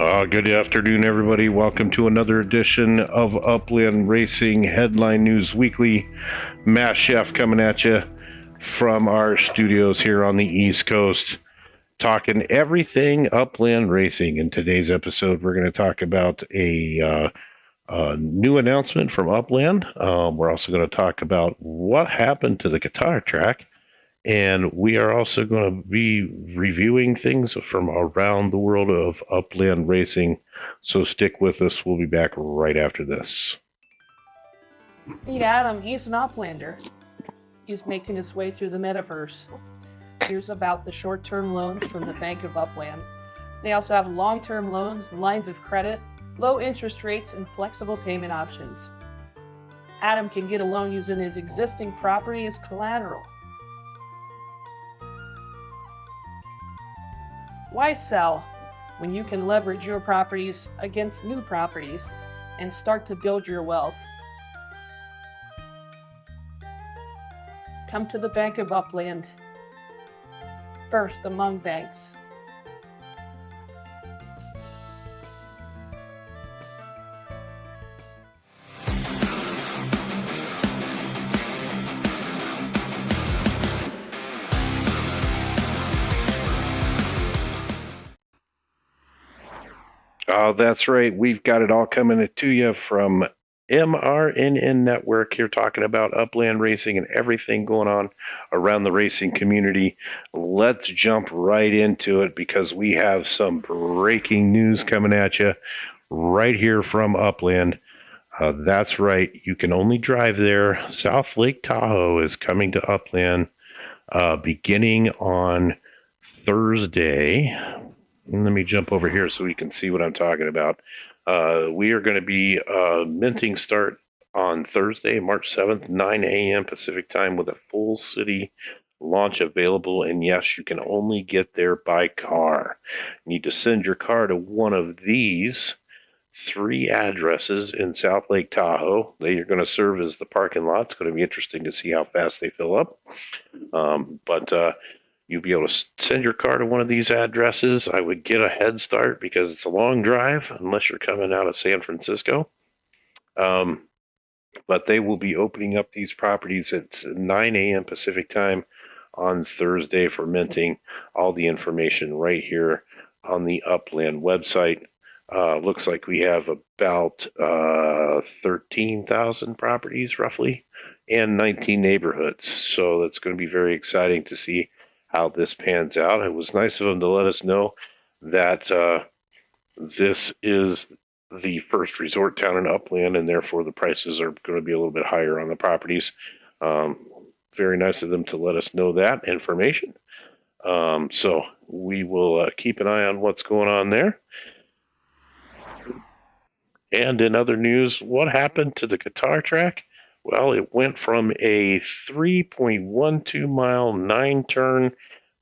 Good afternoon, everybody. Welcome to another edition of Upland Racing Headline News Weekly. Matt Chef coming at you from our studios here on the East Coast, talking everything Upland Racing. In today's episode, we're going to talk about a new announcement from Upland. We're also going to talk about what happened to the guitar track. And we are also going to be reviewing things from around the world of upland racing. So stick with us. We'll be back right after this. Meet Adam. He's an uplander. He's making his way through the metaverse. Here's about the short-term loans from the Bank of Upland. They also have long-term loans, lines of credit, low interest rates, and flexible payment options. Adam can get a loan using his existing property as collateral. Why sell when you can leverage your properties against new properties and start to build your wealth? Come to the Bank of Upland, first among banks. That's right. We've got it all coming to you from MRNN Network here, talking about upland racing and everything going on around the racing community. Let's jump right into it because we have some breaking news coming at you right here from Upland. That's right. You can only drive there. South Lake Tahoe is coming to Upland beginning on Thursday. Let me jump over here so we can see what I'm talking about. We are going to be minting start on Thursday, March 7th, 9 a.m. Pacific time with a full city launch available. And yes, you can only get there by car. You need to send your car to one of these three addresses in South Lake Tahoe. They are going to serve as the parking lot. It's going to be interesting to see how fast they fill up. But you'll be able to send your car to one of these addresses. I would get a head start because it's a long drive unless you're coming out of San Francisco. But they will be opening up these properties at 9 a.m. Pacific time on Thursday for minting. All the information right here on the Upland website. Looks like we have about 13,000 properties roughly and 19 neighborhoods. So that's going to be very exciting to see how this pans out. It was nice of them to let us know that this is the first resort town in Upland, and therefore the prices are going to be a little bit higher on the properties. Very nice of them to let us know that information. So we will keep an eye on what's going on there. And in other news, what happened to the guitar track? Well, it went from a 3.12 mile, 9-turn,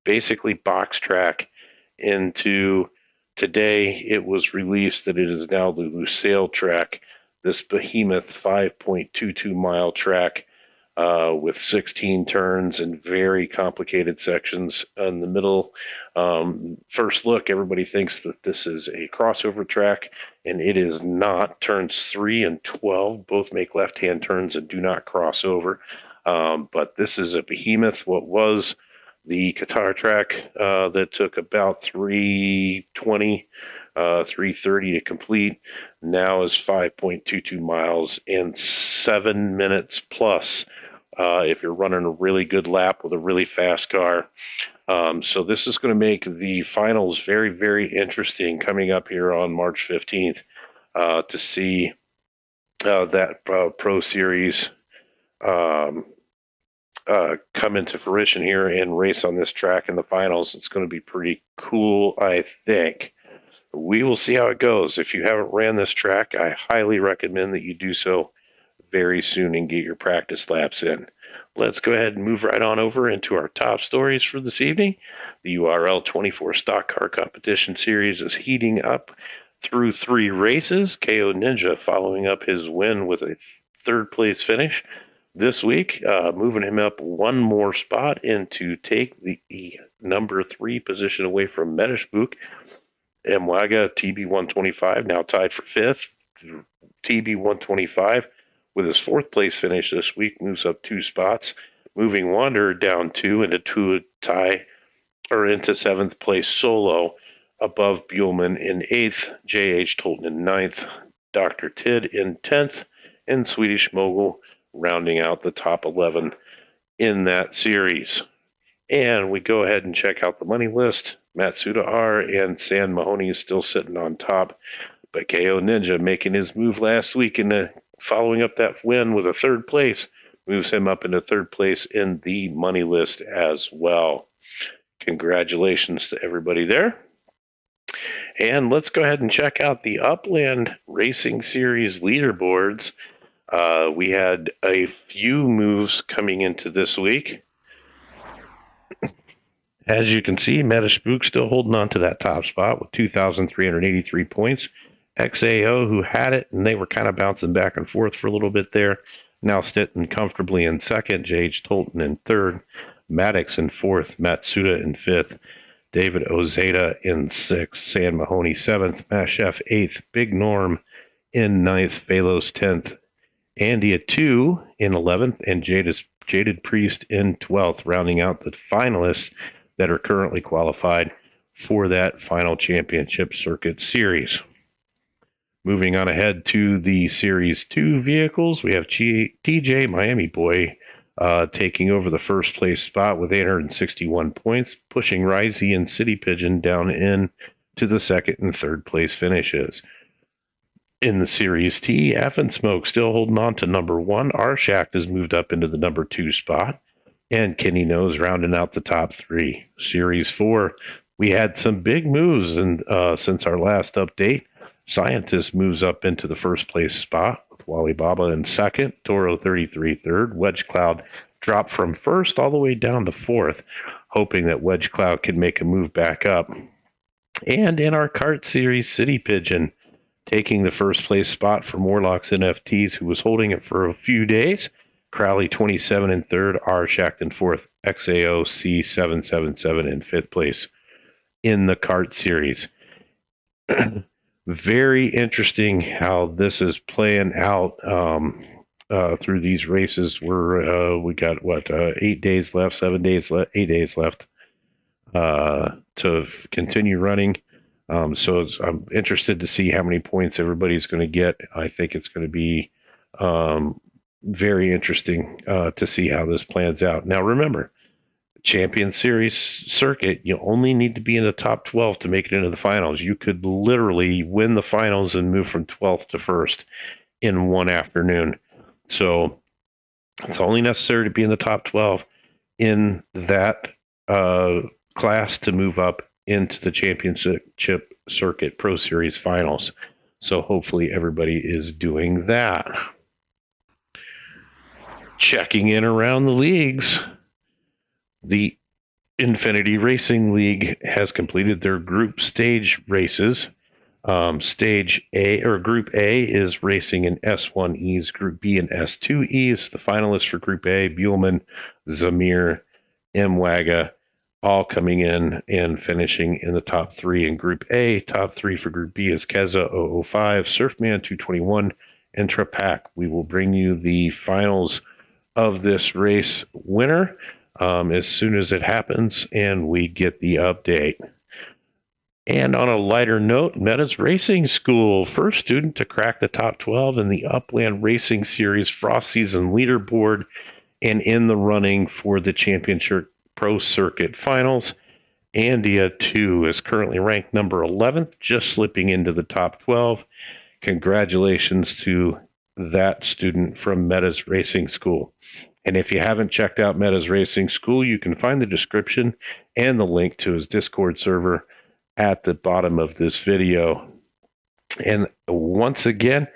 basically box track into today it was released that it is now the Lusail track, this behemoth 5.22 mile track with 16 turns and very complicated sections in the middle. First look, everybody thinks that this is a crossover track, and it is not. Turns 3 and 12 both make left-hand turns and do not cross over. But this is a behemoth. What was the guitar track that took about 320, 330 to complete, now is 5.22 miles in 7 minutes plus if you're running a really good lap with a really fast car. So this is going to make the finals very, very interesting coming up here on March 15th to see that Pro Series come into fruition here and race on this track in the finals. It's going to be pretty cool, I think. We will see how it goes. If you haven't ran this track, I highly recommend that you do so very soon and get your practice laps in. Let's go ahead and move right on over into our top stories for this evening. The URL 24 Stock Car Competition Series is heating up through 3 races. KO Ninja following up his win with a 3rd place finish this week, moving him up one more spot and to take the number 3 position away from Medishbook. Mwaga, TB125, now tied for fifth. TB125, with his fourth place finish this week, moves up 2 spots. Moving Wanderer down 2 into tie, or into 7th place solo, above Buellman in 8th, J.H. Tolton in 9th, Dr. Tid in 10th, and Swedish Mogul rounding out the top 11 in that series. And we go ahead and check out the money list. Matsuda R and San Mahoney is still sitting on top, but KO Ninja making his move last week and following up that win with a 3rd place moves him up into 3rd place in the money list as well. Congratulations to everybody there. And let's go ahead and check out the Upland Racing Series leaderboards. We had a few moves coming into this week. As you can see, Metaspook still holding on to that top spot with 2,383 points. XAO, who had it, and they were kind of bouncing back and forth for a little bit there, now sitting comfortably in 2nd. J.H. Tolton in 3rd. Maddox in 4th. Matsuda in 5th. David Ozeta in 6th. San Mahoney 7th. Mashef 8th. Big Norm in 9th. Phalos 10th. Andia 2 in 11th. And Jaded Priest in 12th, rounding out the finalists that are currently qualified for that final championship circuit series. Moving on ahead to the Series 2 vehicles, we have TJ Miami Boy taking over the 1st place spot with 861 points, pushing Risey and City Pigeon down in to the 2nd and 3rd place finishes. In the Series T, F and Smoke still holding on to number 1. Arshack has moved up into the number 2 spot, and Kenny Nose rounding out the top 3. Series 4, we had some big moves since our last update. Scientist moves up into the 1st place spot with Wally Baba in 2nd, Toro 33 3rd. Wedge Cloud dropped from 1st all the way down to 4th, hoping that Wedge Cloud can make a move back up. And in our kart series, City Pigeon taking the 1st place spot for Morlocks NFTs, who was holding it for a few days. Crowley 27 in 3rd, Arshack in 4th, XAO C777 in 5th place in the kart series. Very interesting how this is playing out through these races. We got 8 days left, 7 days left, 8 days left to continue running. So I'm interested to see how many points everybody's going to get. I think it's going to be very interesting to see how this plans out. Now, remember, Champion Series circuit, you only need to be in the top 12 to make it into the finals. You could literally win the finals and move from 12th to 1st in one afternoon. So it's only necessary to be in the top 12 in that class to move up into the championship circuit Pro Series finals. So hopefully everybody is doing that. Checking in around the leagues, the Infinity Racing League has completed their group stage races. Stage A, or Group A, is racing in S1Es, Group B and S2Es. The finalists for Group A, Buellman, Zamir, Mwaga, all coming in and finishing in the top 3 in Group A. Top 3 for Group B is Keza 005, Surfman 221, and Trapak. We will bring you the finals of this race winner as soon as it happens and we get the update. And on a lighter note, Metas Racing School, first student to crack the top 12 in the Upland Racing Series Frost Season leaderboard and in the running for the Championship Pro Circuit Finals. Andia 2 is currently ranked number 11th, just slipping into the top 12. Congratulations to that student from Metas Racing School. And if you haven't checked out Metas Racing School, you can find the description and the link to his Discord server at the bottom of this video. And once again,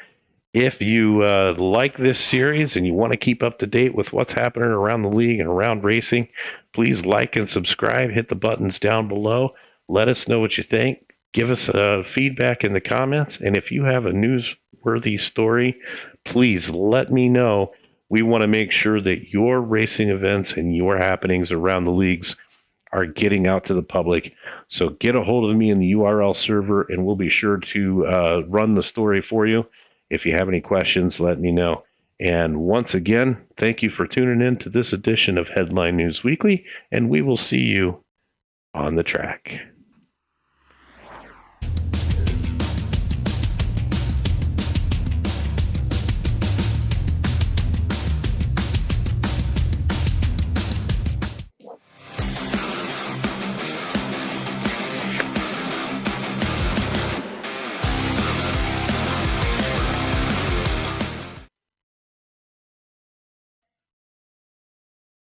if you like this series and you want to keep up to date with what's happening around the league and around racing, please like and subscribe. Hit the buttons down below. Let us know what you think. Give us feedback in the comments. And if you have a newsworthy story, please let me know. We want to make sure that your racing events and your happenings around the leagues are getting out to the public. So get a hold of me in the URL server, and we'll be sure to run the story for you. If you have any questions, let me know. And once again, thank you for tuning in to this edition of Headline News Weekly, and we will see you on the track.